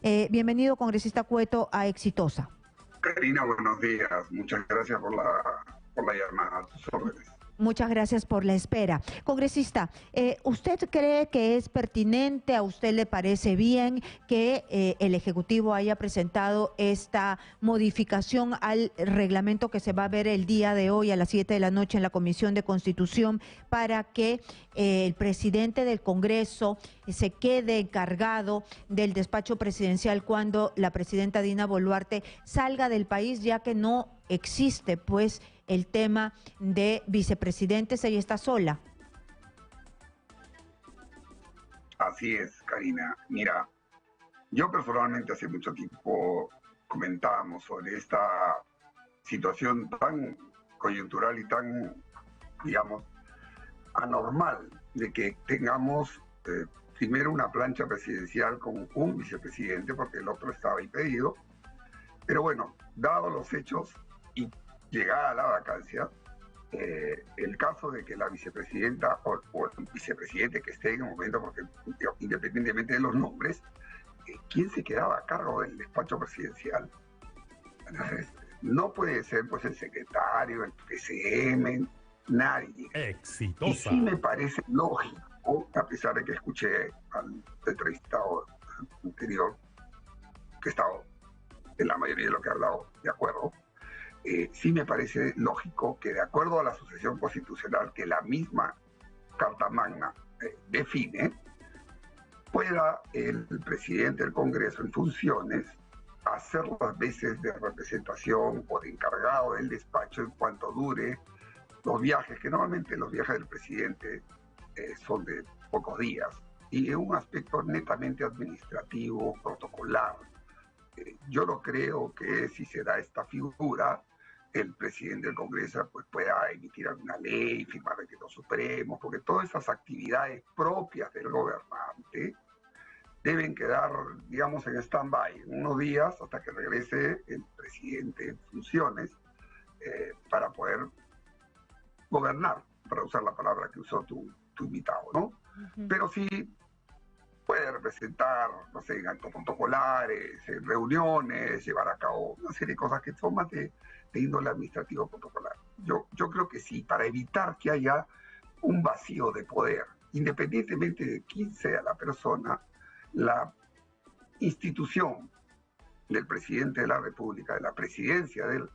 Bienvenido, congresista Cueto, a Exitosa. Karina, buenos días. Muchas gracias por la llamada. A tus órdenes. Muchas gracias por la espera. Congresista, ¿usted cree que es pertinente, a usted le parece bien que el Ejecutivo haya presentado esta modificación al reglamento que se va a ver el día de hoy a las 7 de la noche en la Comisión de Constitución para que el presidente del Congreso se quede encargado del despacho presidencial cuando la presidenta Dina Boluarte salga del país, ya que no existe pues el tema de vicepresidentes, ella está sola? Así es, Karina. Mira, yo personalmente hace mucho tiempo comentábamos sobre esta situación tan coyuntural y tan, digamos, anormal de que tengamos primero una plancha presidencial con un vicepresidente, porque el otro estaba impedido. Pero bueno, dados los hechos y llegada la vacancia, el caso de que la vicepresidenta o el vicepresidente que esté en el momento, porque independientemente de los nombres, ¿quién se quedaba a cargo del despacho presidencial? Entonces, no puede ser pues el secretario, el PCM, nadie. Exitosa. Y sí me parece lógico, a pesar de que escuché al entrevistado anterior, que he estado en la mayoría de lo que ha hablado de acuerdo, sí me parece lógico que de acuerdo a la sucesión constitucional que la misma Carta Magna define, pueda el presidente del Congreso en funciones hacer las veces de representación o de encargado del despacho en cuanto dure los viajes, que normalmente los viajes del presidente son de pocos días, y en un aspecto netamente administrativo, protocolar. Yo no creo que si se da esta figura, el presidente del Congreso pues, pueda emitir alguna ley, firmar decretos supremos, porque todas esas actividades propias del gobernante deben quedar, digamos, en stand-by unos días hasta que regrese el presidente en funciones para poder gobernar, para usar la palabra que usó tu invitado, ¿no? Pero sí puede representar, no sé, en actos protocolares, en reuniones, llevar a cabo una serie de cosas que son más de índole administrativo protocolar. Yo creo que sí, para evitar que haya un vacío de poder, independientemente de quién sea la persona, la institución del presidente de la República, de la presidencia del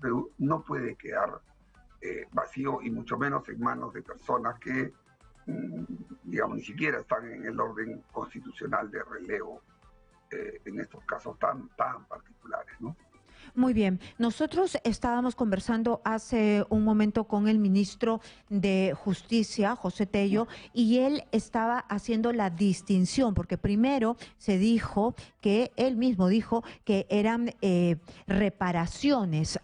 Perú, no puede quedar vacío y mucho menos en manos de personas que digamos, ni siquiera están en el orden constitucional de relevo en estos casos tan particulares, ¿no? Muy bien, nosotros estábamos conversando hace un momento con el ministro de Justicia, José Tello, y él estaba haciendo la distinción, porque primero se dijo que él mismo dijo que eran reparaciones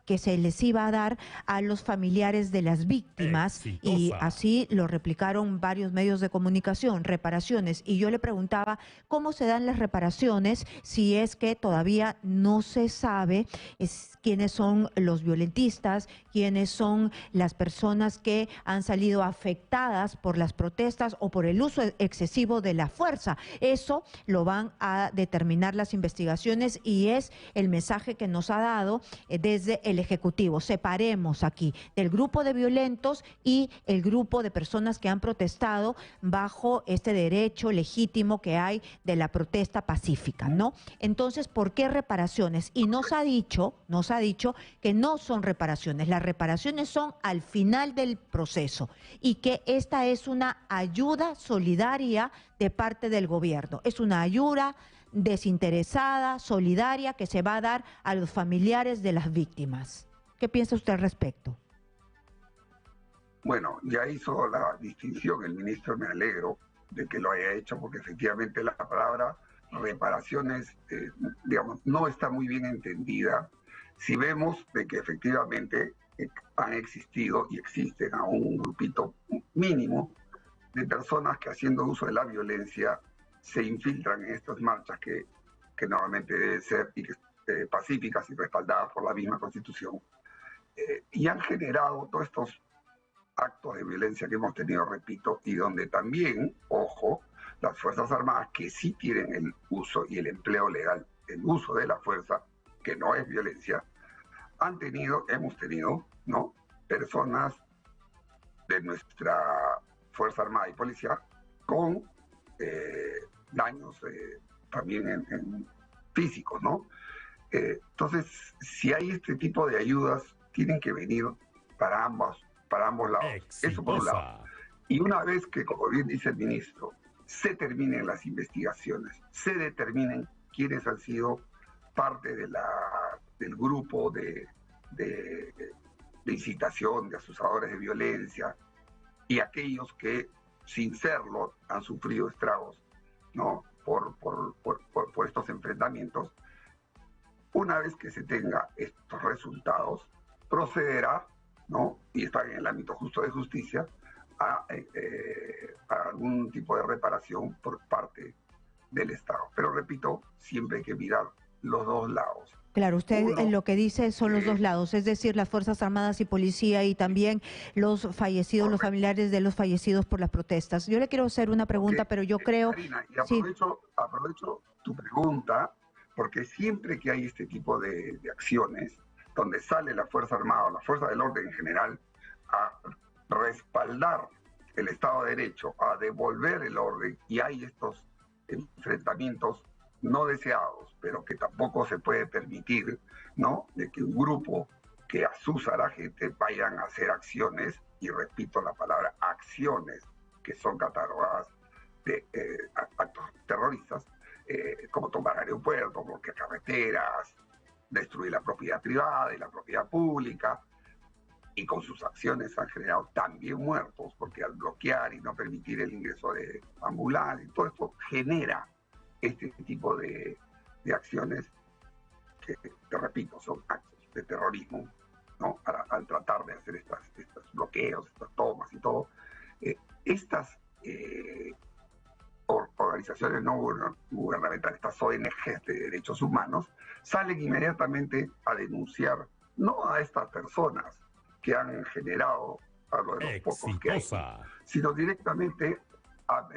que se les iba a dar a los familiares de las víctimas. Exitosa. Y así lo replicaron varios medios de comunicación, reparaciones. Y yo le preguntaba cómo se dan las reparaciones si es que todavía no se sabe quiénes son los violentistas, quiénes son las personas que han salido afectadas por las protestas o por el uso excesivo de la fuerza. Eso lo van a determinar las investigaciones y es el mensaje que nos ha dado desde el Ejecutivo. Separemos aquí del grupo de violentos y el grupo de personas que han protestado bajo este derecho legítimo que hay de la protesta pacífica, ¿no? Entonces, ¿por qué reparaciones? Y nos ha dicho que no son reparaciones. Las reparaciones son al final del proceso y que esta es una ayuda solidaria de parte del gobierno. Es una ayuda desinteresada, solidaria, que se va a dar a los familiares de las víctimas. ¿Qué piensa usted al respecto? Bueno, ya hizo la distinción el ministro, me alegro de que lo haya hecho, porque efectivamente la palabra reparaciones, digamos, no está muy bien entendida. Si vemos de que efectivamente han existido y existen a un grupito mínimo de personas que haciendo uso de la violencia se infiltran en estas marchas que normalmente deben ser pacíficas y respaldadas por la misma Constitución, y han generado todos estos actos de violencia que hemos tenido, repito, y donde también, ojo, las Fuerzas Armadas, que sí tienen el uso y el empleo legal, el uso de la fuerza, que no es violencia, hemos tenido, ¿no?, personas de nuestra Fuerza Armada y Policía con daños también en físicos, ¿no? Entonces, si hay este tipo de ayudas, tienen que venir para ambos lados. Exitosa. Eso por un lado. Y una vez que, como bien dice el ministro, se terminen las investigaciones, se determinen quiénes han sido parte del grupo de incitación, de asusadores de violencia, y aquellos que, sin serlo, han sufrido estragos, ¿no?, por estos enfrentamientos. Una vez que se tenga estos resultados, procederá, ¿no?, y está en el ámbito justo de justicia, a algún tipo de reparación por parte del Estado. Pero repito, siempre hay que mirar los dos lados. Claro, usted lo que dice son los dos lados, es decir, las Fuerzas Armadas y Policía y también los fallecidos, correcto, los familiares de los fallecidos por las protestas. Yo le quiero hacer una pregunta, pero yo creo... Karina, y aprovecho tu pregunta, porque siempre que hay este tipo de acciones, donde sale la Fuerza Armada o la Fuerza del Orden en general a respaldar el Estado de Derecho, a devolver el orden, y hay estos enfrentamientos no deseados, pero que tampoco se puede permitir, ¿no?, de que un grupo que asusa a la gente vayan a hacer acciones, y repito la palabra acciones, que son catalogadas de actos terroristas, como tomar aeropuertos, bloquear carreteras, destruir la propiedad privada y la propiedad pública, y con sus acciones han generado también muertos, porque al bloquear y no permitir el ingreso de ambulancias, todo esto genera este tipo de acciones que, te repito, son actos de terrorismo, ¿no?, al tratar de hacer estos bloqueos, estas tomas y todo. Estas organizaciones no gubernamentales, estas ONGs de derechos humanos, salen inmediatamente a denunciar no a estas personas que han generado a lo de los pocos que hay, sino directamente a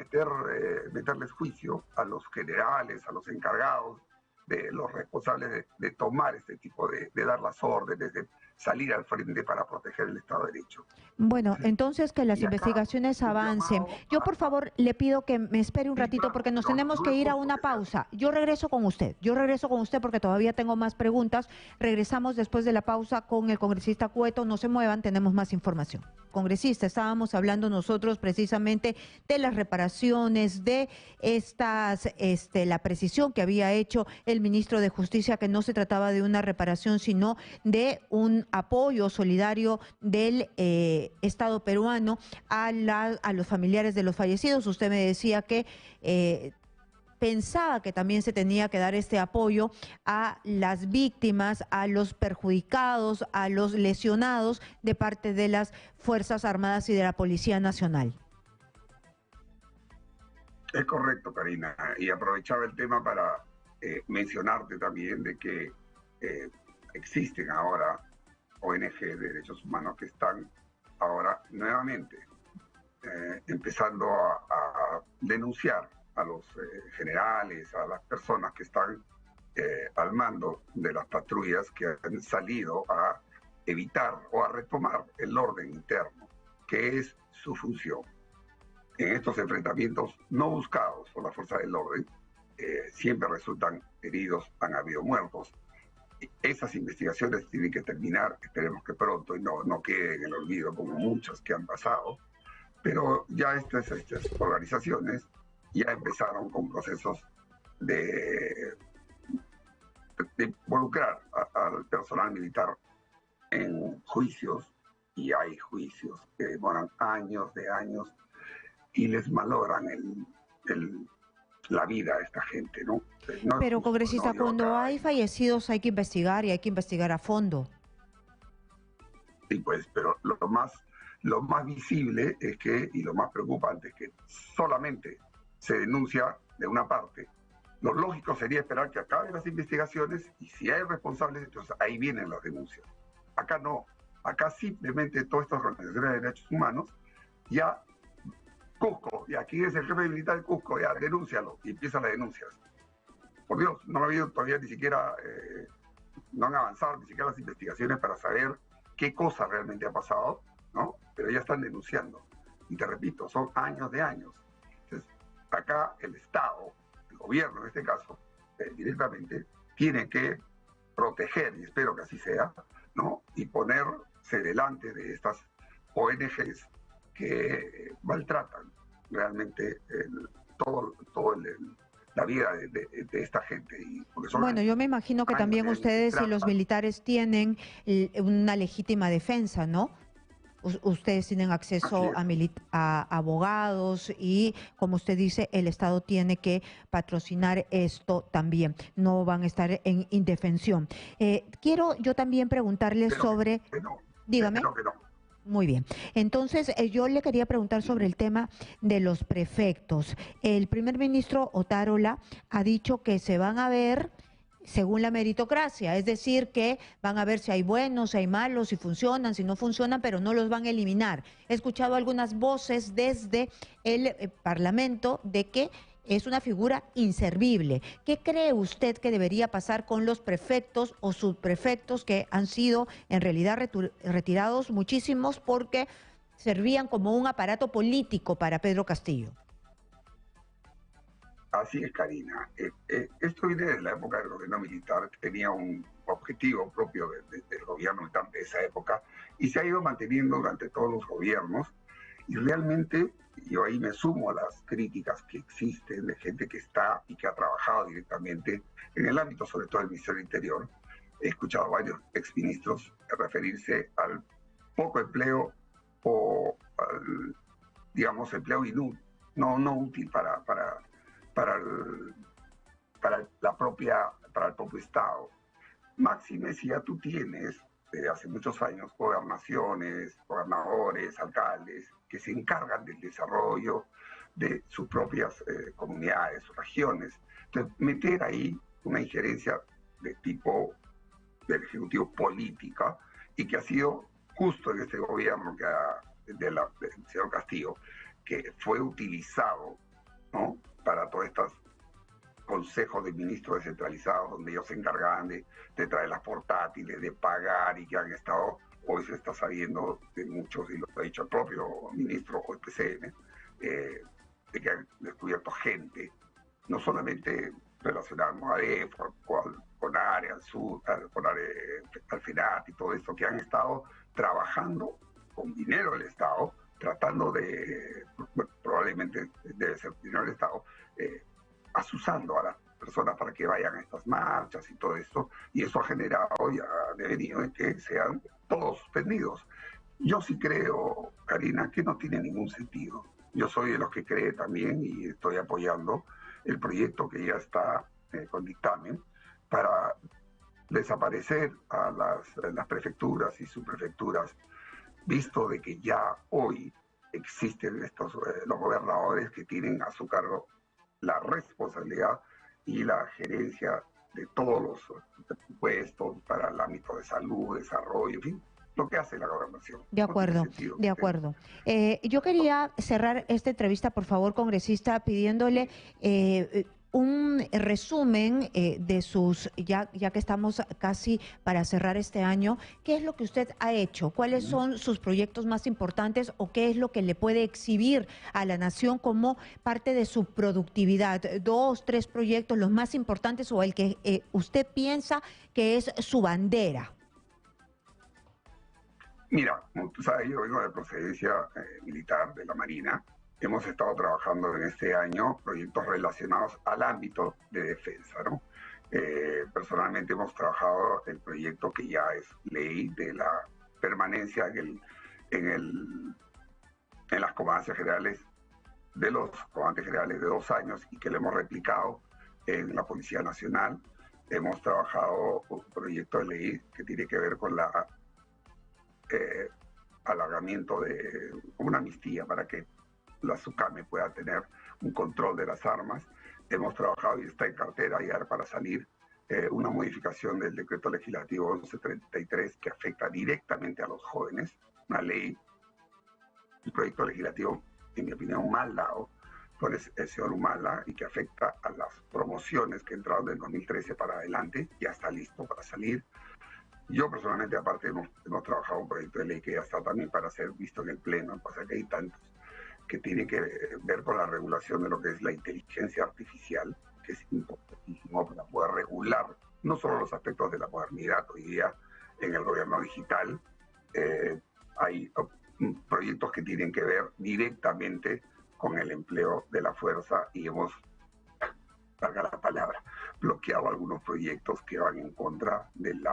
meterles juicio a los generales, a los encargados, de los responsables de tomar este tipo de dar las órdenes, de salir al frente para proteger el Estado de Derecho. Bueno, entonces que las investigaciones avancen. Yo, por favor, le pido que me espere un ratito porque nos tenemos que ir a una pausa. Yo regreso con usted porque todavía tengo más preguntas. Regresamos después de la pausa con el congresista Cueto. No se muevan, tenemos más información. Congresista, estábamos hablando nosotros precisamente de las reparaciones, de la precisión que había hecho el ministro de Justicia, que no se trataba de una reparación, sino de un apoyo solidario del Estado peruano a los familiares de los fallecidos. Usted me decía que pensaba que también se tenía que dar este apoyo a las víctimas, a los perjudicados, a los lesionados de parte de las Fuerzas Armadas y de la Policía Nacional. Es correcto, Karina, y aprovechaba el tema para mencionarte también de que existen ahora ONG de derechos humanos que están ahora nuevamente empezando a denunciar a los generales, a las personas que están al mando de las patrullas, que han salido a evitar o a retomar el orden interno, que es su función. En estos enfrentamientos no buscados por la fuerza del orden, siempre resultan heridos, han habido muertos. Esas investigaciones tienen que terminar, esperemos que pronto, y no quede en el olvido como muchas que han pasado, pero ya estas organizaciones ya empezaron con procesos de involucrar al personal militar en juicios, y hay juicios que demoran años y les malogran la vida a esta gente, ¿no? No, pero, congresista, cuando hay fallecidos hay que investigar, y hay que investigar a fondo. Sí, pues, pero lo más visible es que, y lo más preocupante, es que solamente se denuncia de una parte. Lo lógico sería esperar que acaben las investigaciones, y si hay responsables, entonces ahí vienen las denuncias. Acá no. Acá simplemente todas estas organizaciones de derechos humanos ya Cusco, y aquí es el jefe militar de Cusco, ya, denúncialo, y empiezan las denuncias. Por Dios, no ha habido todavía ni siquiera, no han avanzado ni siquiera las investigaciones para saber qué cosa realmente ha pasado, ¿no? Pero ya están denunciando. Y te repito, son años de años. Entonces, acá el Estado, el gobierno en este caso, directamente, tiene que proteger, y espero que así sea, ¿no? Y ponerse delante de estas ONGs que maltratan realmente la vida de esta gente. Y porque son Bueno, yo me imagino que años también de años de ustedes y los trata. militares tienen una legítima defensa, ¿no? Ustedes tienen Así acceso es. a abogados y, como usted dice, el Estado tiene que patrocinar esto también. No van a estar en indefensión. Quiero yo también preguntarle Espero sobre, que no. dígame. Espero que no. Muy bien. Entonces, yo le quería preguntar sobre el tema de los prefectos. El primer ministro Otárola ha dicho que se van a ver según la meritocracia, es decir, que van a ver si hay buenos, si hay malos, si funcionan, si no funcionan, pero no los van a eliminar. He escuchado algunas voces desde el Parlamento de que es una figura inservible. ¿Qué cree usted que debería pasar con los prefectos o subprefectos que han sido en realidad retirados muchísimos porque servían como un aparato político para Pedro Castillo? Así es, Karina. Esto viene de la época del gobierno militar, tenía un objetivo propio del gobierno militar de esa época y se ha ido manteniendo durante todos los gobiernos. Y realmente yo ahí me sumo a las críticas que existen de gente que está y que ha trabajado directamente en el ámbito, sobre todo del Ministerio del Interior. He escuchado a varios exministros referirse al poco empleo o al, digamos, empleo inútil, no útil para el, para el propio Estado. Máxime si ya tú tienes desde hace muchos años gobernaciones, gobernadores, alcaldes que se encargan del desarrollo de sus propias comunidades, sus regiones. Entonces, meter ahí una injerencia de tipo del Ejecutivo política y que ha sido justo en este gobierno del señor Castillo, que fue utilizado, ¿no? Para todas estas consejos de ministros descentralizados donde ellos se encargaban de traer las portátiles, de pagar y que han estado, hoy se está sabiendo de muchos, y lo ha dicho el propio ministro o el PCM, de que han descubierto gente, no solamente relacionada con ADEF, con área, al sur, con área, al FENAT y todo esto, que han estado trabajando con dinero del Estado, tratando de, bueno, probablemente debe ser dinero del Estado, asusando a las personas para que vayan a estas marchas y todo esto, y eso ha generado y ha devenido en que sean todos suspendidos. Yo sí creo, Karina, que no tiene ningún sentido. Yo soy de los que cree también y estoy apoyando el proyecto que ya está con dictamen para desaparecer a las prefecturas y subprefecturas, visto de que ya hoy existen los gobernadores que tienen a su cargo la responsabilidad y la gerencia de todos los puestos para el ámbito de salud, desarrollo, en fin, lo que hace la gobernación. De No tiene acuerdo, sentido de que estén. acuerdo. Yo quería cerrar esta entrevista, por favor, congresista, pidiéndole un resumen de sus, ya que estamos casi para cerrar este año, ¿qué es lo que usted ha hecho? ¿Cuáles son sus proyectos más importantes o qué es lo que le puede exhibir a la nación como parte de su productividad? Dos, tres proyectos, los más importantes o el que usted piensa que es su bandera. Mira, como tú sabes, yo vengo de procedencia militar de la Marina. Hemos estado trabajando en este año proyectos relacionados al ámbito de defensa, ¿no? Personalmente hemos trabajado el proyecto que ya es ley de la permanencia en las comandancias generales de los comandantes generales de 2 años y que lo hemos replicado en la Policía Nacional. Hemos trabajado un proyecto de ley que tiene que ver con la alargamiento de una amnistía para que la SUCAME pueda tener un control de las armas. Hemos trabajado y está en cartera ya para salir una modificación del decreto legislativo 1133 que afecta directamente a los jóvenes, una ley, el proyecto legislativo en mi opinión, mal dado por el señor Humala y que afecta a las promociones que entraron del 2013 para adelante, ya está listo para salir. Yo personalmente, aparte, hemos trabajado un proyecto de ley que ya está también para ser visto en el Pleno, pasa que hay tantos que tiene que ver con la regulación de lo que es la inteligencia artificial, que es importantísimo para poder regular no solo los aspectos de la modernidad hoy día en el gobierno digital, hay proyectos que tienen que ver directamente con el empleo de la fuerza y hemos, valga la palabra, bloqueado algunos proyectos que van en contra del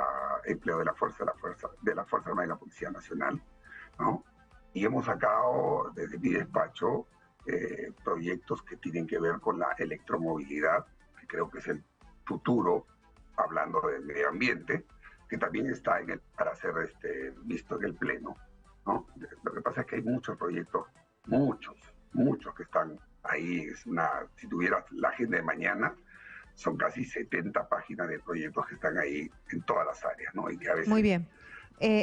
empleo de la Fuerza Armada y la Policía Nacional, ¿no? Y hemos sacado desde mi despacho proyectos que tienen que ver con la electromovilidad, que creo que es el futuro, hablando del medio ambiente, que también está para ser visto en el Pleno, ¿no? Lo que pasa es que hay muchos proyectos, muchos que están ahí. Si tuvieras la agenda de mañana, son casi 70 páginas de proyectos que están ahí en todas las áreas, ¿no? Y que a veces, muy bien.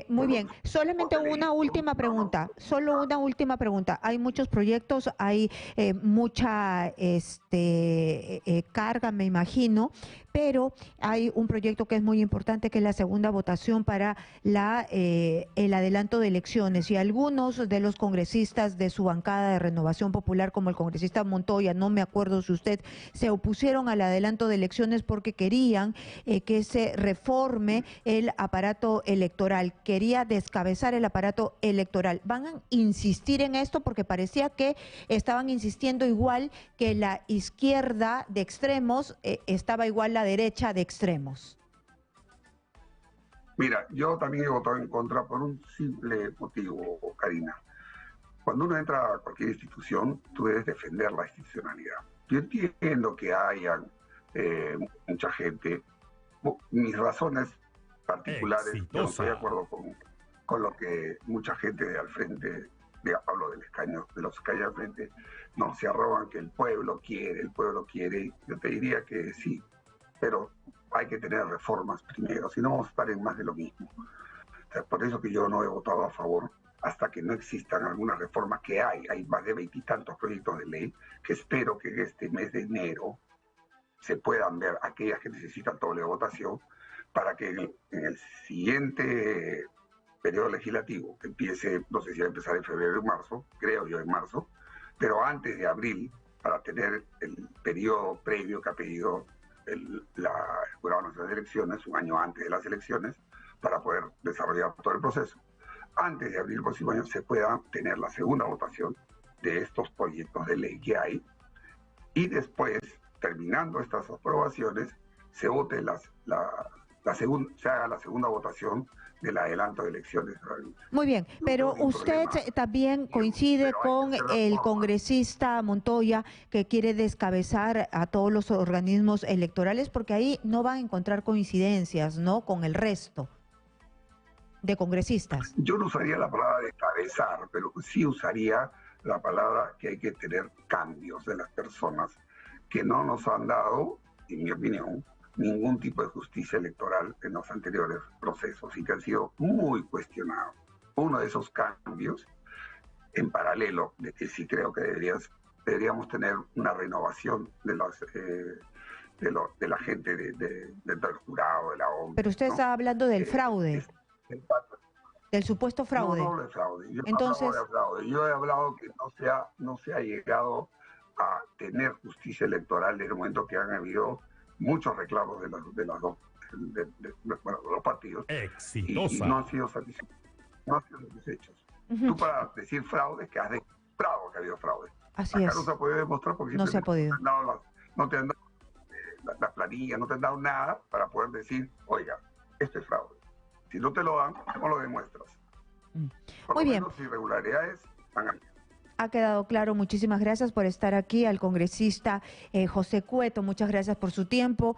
Muy bien, solamente una última pregunta, solo una última pregunta. Hay muchos proyectos, hay mucha carga, me imagino, pero hay un proyecto que es muy importante, que es la segunda votación para el adelanto de elecciones, y algunos de los congresistas de su bancada de Renovación Popular, como el congresista Montoya, no me acuerdo si usted, se opusieron al adelanto de elecciones porque querían que se reforme el aparato electoral, quería descabezar el aparato electoral. ¿Van a insistir en esto? Porque parecía que estaban insistiendo igual que la izquierda de extremos, estaba igual la derecha de extremos. Mira, yo también he votado en contra por un simple motivo, Karina. Cuando uno entra a cualquier institución, tú debes defender la institucionalidad. Yo entiendo que haya mucha gente, mis razones particulares, yo no estoy de acuerdo con lo que mucha gente de al frente, hablo del escaño, de los escaños al frente, no, se arrogan que el pueblo quiere. Yo te diría que sí, pero hay que tener reformas primero, si no vamos a estar en más de lo mismo. O sea, por eso que yo no he votado a favor hasta que no existan algunas reformas que hay más de 20 y tantos proyectos de ley que espero que en este mes de enero se puedan ver aquellas que necesitan doble votación para que en el siguiente periodo legislativo, que empiece, no sé si va a empezar en febrero o marzo, creo yo en marzo, pero antes de abril, para tener el periodo previo que ha pedido el Jurado Nacional de Elecciones, un año antes de las elecciones, para poder desarrollar todo el proceso. Antes de abril del próximo año se pueda tener la segunda votación de estos proyectos de ley que hay, y después, terminando estas aprobaciones, se vote se haga la segunda votación del adelanto de elecciones. Muy bien, pero usted también coincide con el congresista Montoya, que quiere descabezar a todos los organismos electorales, porque ahí no van a encontrar coincidencias, ¿no?, con el resto de congresistas. Yo no usaría la palabra descabezar, pero sí usaría la palabra que hay que tener cambios de las personas que no nos han dado, en mi opinión, ningún tipo de justicia electoral en los anteriores procesos y que han sido muy cuestionados. Uno de esos cambios, en paralelo, de que sí creo que deberíamos tener una renovación de la gente del jurado, de la OMP. Pero usted está hablando del fraude, del supuesto fraude. No hablo de fraude. Entonces, no hablo de fraude. Yo he hablado que no se ha llegado a tener justicia electoral en el momento que han habido muchos reclamos de los dos partidos. Exitosa. Y no han sido satisfechos. Tú, para decir fraude, que has demostrado que ha habido fraude. Así acá es. no se ha podido demostrar porque no se ha podido. No te han dado las planillas, no te han dado nada para poder decir, oiga, esto es fraude. Si no te lo dan, ¿cómo lo demuestras? Muy bien. Las irregularidades van a... Ha quedado claro. Muchísimas gracias por estar aquí, al congresista José Cueto. Muchas gracias por su tiempo.